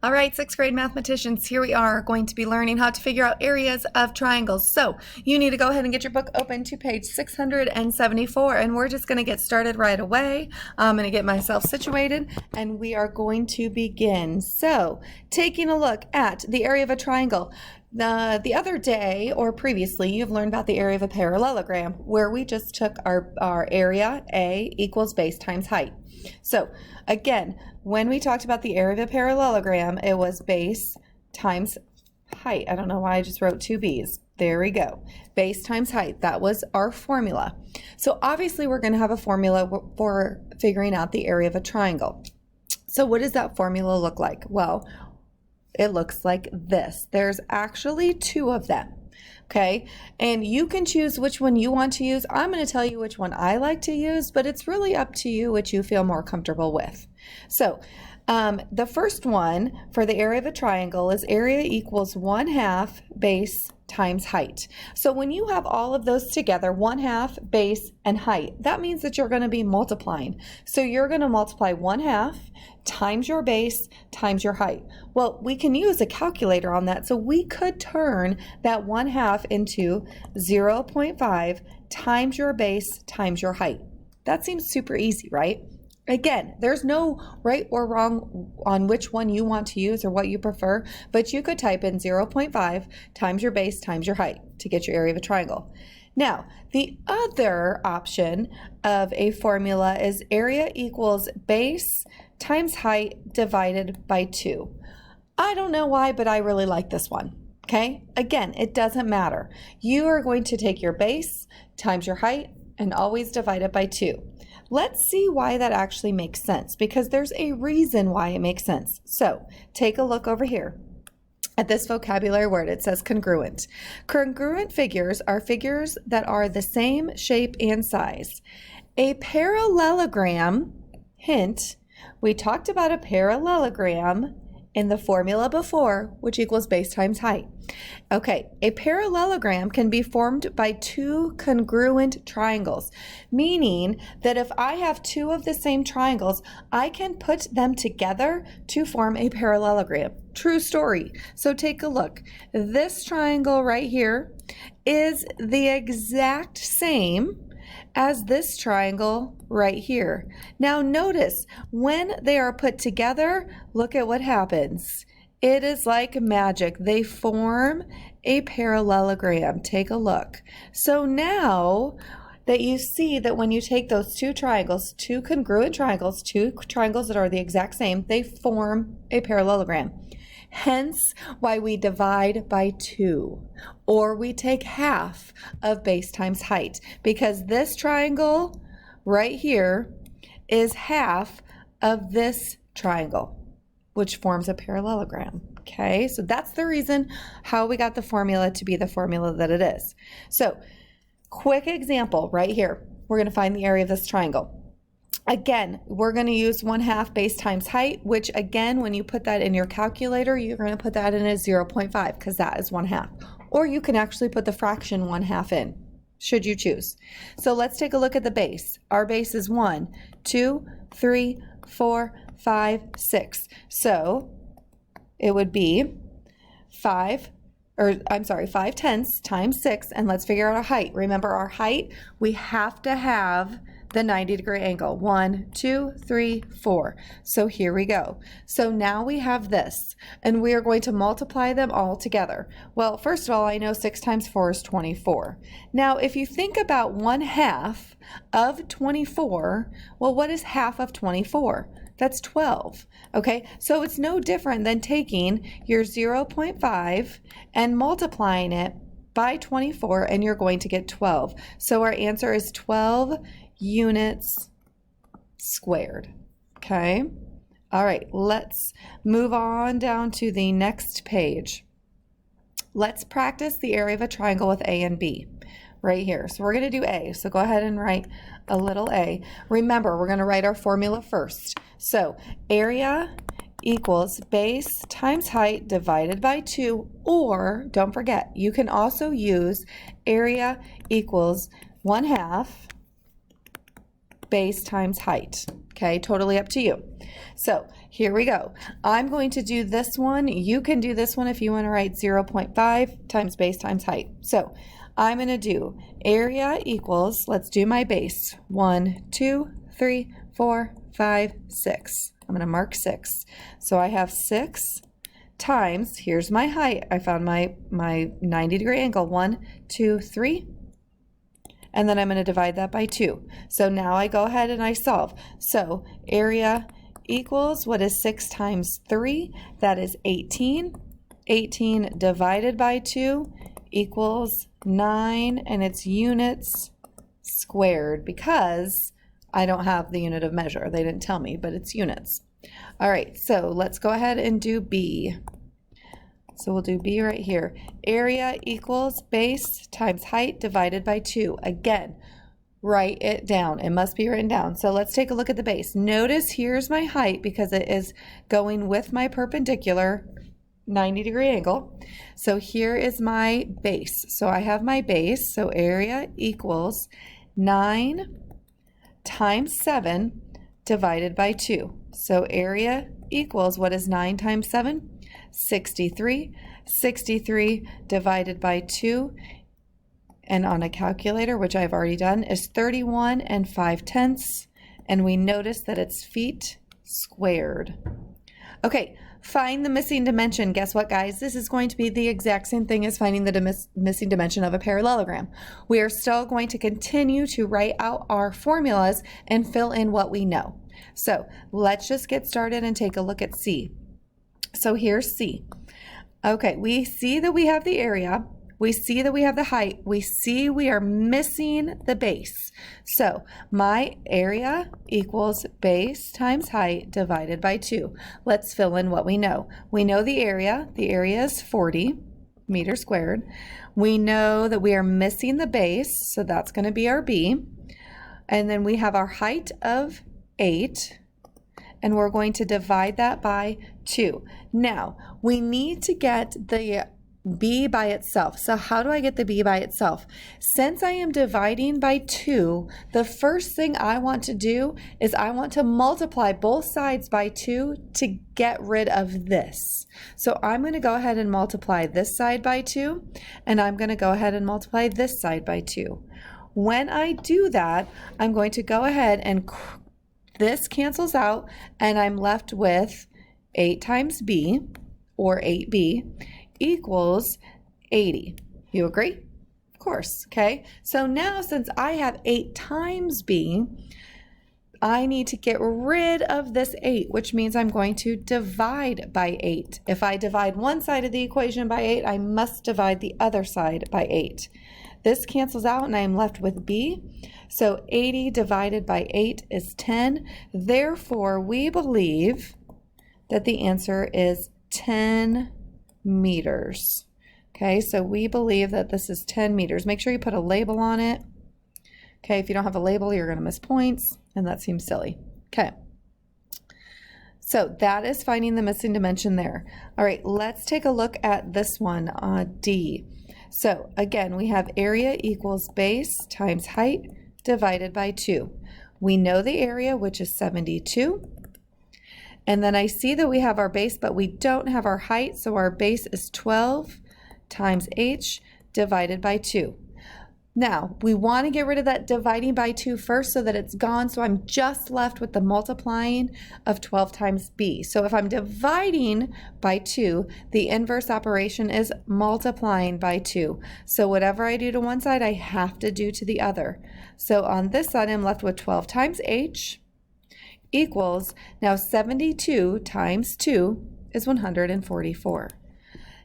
All right, sixth grade mathematicians, here we are going to be learning how to figure out areas of triangles. So you need to go ahead and get your book open to page 674, and we're just going to get started right away. I'm going to get myself situated, and we are going to begin. So taking a look at the area of a triangle. The other day or previously, you've learned about the area of a parallelogram, where we just took our area, A equals base times height. So again, when we talked about the area of a parallelogram, it was base times height. I don't know why I just wrote two B's. There we go. Base times height. That was our formula. So obviously we're going to have a formula for figuring out the area of a triangle. So what does that formula look like? Well, it looks like this. There's actually two of them. Okay, and you can choose which one you want to use. I'm going to tell you which one I like to use, but it's really up to you which you feel more comfortable with. So the first one for the area of a triangle is area equals 1/2 base times height. So when you have all of those together, 1/2 base and height, that means that you're going to be multiplying. So you're going to multiply 1/2 times your base times your height. Well, we can use a calculator on that, so we could turn that 1/2 into 0.5 times your base times your height. That seems super easy, right? Again, there's no right or wrong on which one you want to use or what you prefer, but you could type in 0.5 times your base times your height to get your area of a triangle. Now, the other option of a formula is area equals base times height divided by 2. I don't know why, but I really like this one. Okay, again, it doesn't matter. You are going to take your base times your height and always divide it by 2. Let's see why that actually makes sense, because there's a reason why it makes sense. So take a look over here at this vocabulary word. It says congruent. Congruent figures are figures that are the same shape and size. A parallelogram, hint, we talked about a parallelogram in the formula before, which equals base times height. Okay, a parallelogram can be formed by two congruent triangles, meaning that if I have two of the same triangles, I can put them together to form a parallelogram. True story. So take a look. This triangle right here is the exact same as this triangle right here. Now notice, when they are put together, look at what happens. It is like magic. They form a parallelogram. Take a look. So now that you see that when you take those two triangles, two congruent triangles, two triangles that are the exact same, they form a parallelogram. Hence why we divide by 2, or we take half of base times height, because this triangle right here is half of this triangle, which forms a parallelogram. Okay, so that's the reason how we got the formula to be the formula that it is. So quick example right here. We're going to find the area of this triangle. Again, we're going to use 1/2 base times height, which again, when you put that in your calculator, you're going to put that in as 0.5 because that is 1/2. Or you can actually put the fraction 1/2 in, should you choose. So let's take a look at the base. Our base is 1, 2, 3, 4, 5, 6. So it would be 5 tenths times 6, and let's figure out our height. Remember our height, we have to have the 90-degree angle. 1, 2, 3, 4. So here we go. So now we have this, and we are going to multiply them all together. Well, first of all, I know 6 times 4 is 24. Now, if you think about 1/2 of 24, well, what is half of 24? That's 12. Okay, so it's no different than taking your 0.5 and multiplying it by 24, and you're going to get 12. So our answer is 12 units squared. Okay, all right, let's move on down to the next page. Let's practice the area of a triangle with A and B right here. So we're going to do A. So go ahead and write a little a. Remember, we're going to write our formula first. So area equals base times height divided by 2, or don't forget, you can also use area equals 1/2 base times height. Okay, totally up to you. So here we go. I'm going to do this one. You can do this one if you want to write 0.5 times base times height. So I'm going to do area equals, let's do my base. 1, 2, 3, 4, 5, 6. I'm going to mark 6. So I have 6 times, here's my height. I found my 90-degree angle. 1, 2, 3. And then I'm going to divide that by 2. So now I go ahead and I solve. So area equals, what is 6 times 3? That is 18. 18 divided by 2 equals 9, and it's units squared because I don't have the unit of measure. They didn't tell me, but it's units. All right, so let's go ahead and do B. So we'll do B right here. Area equals base times height divided by 2. Again, write it down. It must be written down. So let's take a look at the base. Notice here's my height because it is going with my perpendicular 90-degree angle. So here is my base. So I have my base. So area equals 9 times 7 divided by 2. So area equals, what is 9 times 7? 63. 63 divided by 2, and on a calculator, which I've already done, is 31 and 5/10. And we notice that it's feet squared. Okay, find the missing dimension. Guess what, guys? This is going to be the exact same thing as finding the missing dimension of a parallelogram. We are still going to continue to write out our formulas and fill in what we know. So let's just get started and take a look at C. So here's C. Okay, we see that we have the area. We see that we have the height. We see we are missing the base. So my area equals base times height divided by 2. Let's fill in what we know. We know the area. The area is 40 meters squared. We know that we are missing the base, so that's going to be our B. And then we have our height of 8. And we're going to divide that by 2. Now, we need to get the B by itself. So how do I get the B by itself? Since I am dividing by 2, the first thing I want to do is I want to multiply both sides by 2 to get rid of this. So I'm going to go ahead and multiply this side by 2, and I'm going to go ahead and multiply this side by 2. When I do that, I'm going to go ahead and this cancels out, and I'm left with 8 times B, or 8B, equals 80. You agree? Of course, okay? So now since I have 8 times B, I need to get rid of this 8, which means I'm going to divide by 8. If I divide one side of the equation by 8, I must divide the other side by 8. This cancels out and I'm left with B. So 80 divided by 8 is 10. Therefore, we believe that the answer is 10 meters. Okay, so we believe that this is 10 meters. Make sure you put a label on it. Okay, if you don't have a label, you're going to miss points, and that seems silly. Okay. So that is finding the missing dimension there. All right, let's take a look at this one, D. So again, we have area equals base times height divided by 2. We know the area, which is 72. And then I see that we have our base, but we don't have our height, so our base is 12 times h divided by 2. Now, we want to get rid of that dividing by 2 first so that it's gone, so I'm just left with the multiplying of 12 times b. So if I'm dividing by 2, the inverse operation is multiplying by 2. So whatever I do to one side, I have to do to the other. So on this side, I'm left with 12 times h equals, now 72 times 2 is 144.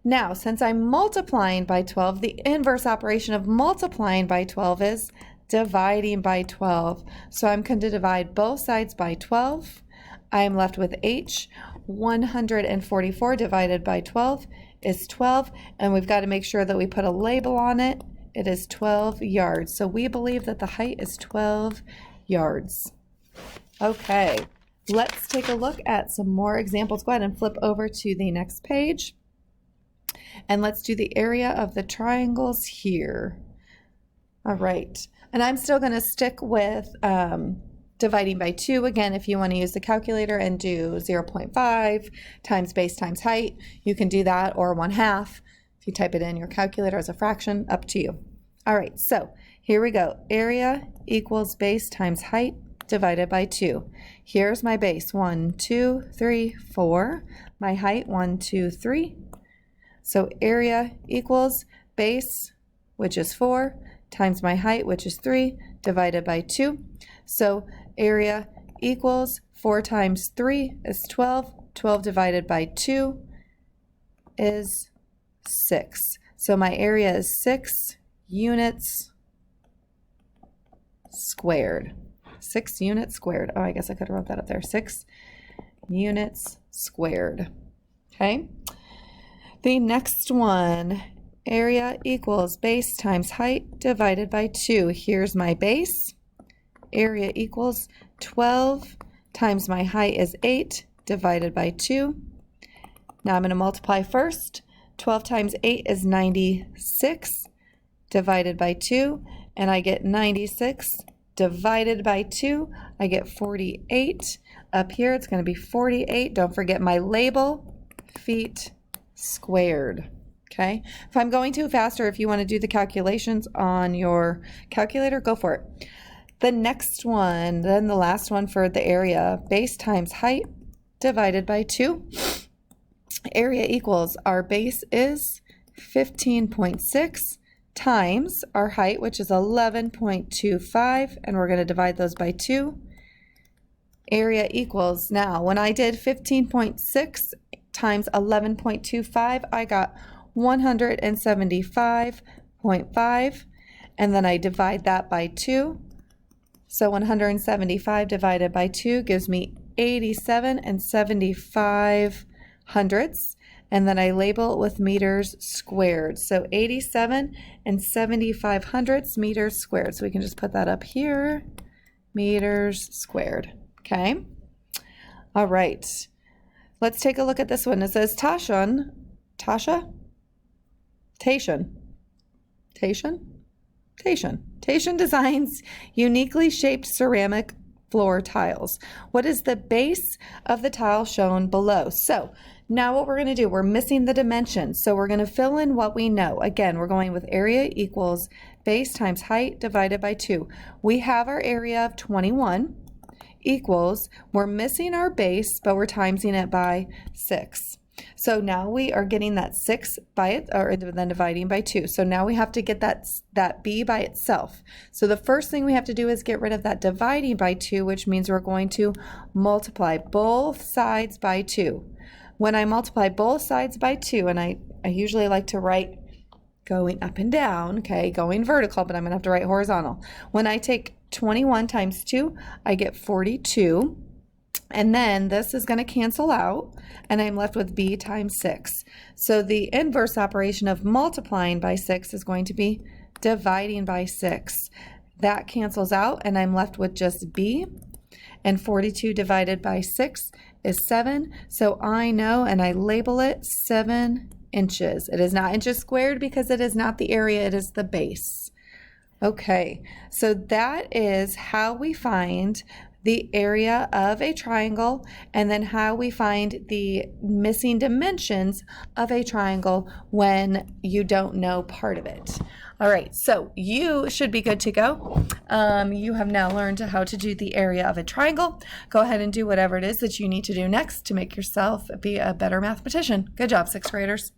Now, since I'm multiplying by 12, the inverse operation of multiplying by 12 is dividing by 12. So I'm going to divide both sides by 12. I am left with h. 144 divided by 12 is 12. And we've got to make sure that we put a label on it. It is 12 yards. So we believe that the height is 12 yards. Okay, let's take a look at some more examples. Go ahead and flip over to the next page. And let's do the area of the triangles here. All right, and I'm still going to stick with dividing by 2. Again, if you want to use the calculator and do 0.5 times base times height, you can do that, or 1/2. If you type it in your calculator as a fraction, up to you. All right, so here we go. Area equals base times height divided by 2. Here's my base, 1, 2, 3, 4. My height, 1, 2, 3. So area equals base, which is 4, times my height, which is 3, divided by 2. So area equals 4 times 3 is 12. 12 divided by 2 is 6. So my area is 6 units squared. 6 units squared. Oh, I guess I could have wrote that up there. 6 units squared. Okay. The next one, area equals base times height divided by 2. Here's my base. Area equals 12 times my height is 8 divided by 2. Now I'm going to multiply first. 12 times 8 is 96 divided by 2, and I get 96 divided by 2. I get 48. Up here it's going to be 48. Don't forget my label, feet squared. Okay, if I'm going too fast, or if you want to do the calculations on your calculator, go for it. The next one, then the last one for the area, base times height divided by 2. Area equals, our base is 15.6 times our height, which is 11.25, and we're going to divide those by 2. Area equals, now when I did 15.6 times 11.25, I got 175.5, and then I divide that by 2. So 175 divided by 2 gives me 87 75/100ths, and then I label it with meters squared. So 87 75/100ths meters squared. So we can just put that up here, meters squared. Okay. All right. Let's take a look at this one. It says Taishan designs uniquely shaped ceramic floor tiles. What is the base of the tile shown below? So now what we're going to do, we're missing the dimensions. So we're going to fill in what we know. Again, we're going with area equals base times height divided by 2. We have our area of 21 equals, we're missing our base, but we're timesing it by 6. So now we are getting that 6 by it, or then dividing by 2. So now we have to get that b by itself. So the first thing we have to do is get rid of that dividing by 2, which means we're going to multiply both sides by 2. When I multiply both sides by 2, and I usually like to write going up and down, okay, going vertical, but I'm going to have to write horizontal. When I take 21 times 2, I get 42. And then this is going to cancel out, and I'm left with b times 6. So the inverse operation of multiplying by 6 is going to be dividing by 6. That cancels out, and I'm left with just b. And 42 divided by 6 is 7. So I know, and I label it 7 inches. It is not inches squared because it is not the area, it is the base. Okay, so that is how we find the area of a triangle, and then how we find the missing dimensions of a triangle when you don't know part of it. All right, so you should be good to go. You have now learned how to do the area of a triangle. Go ahead and do whatever it is that you need to do next to make yourself be a better mathematician. Good job, 6th graders.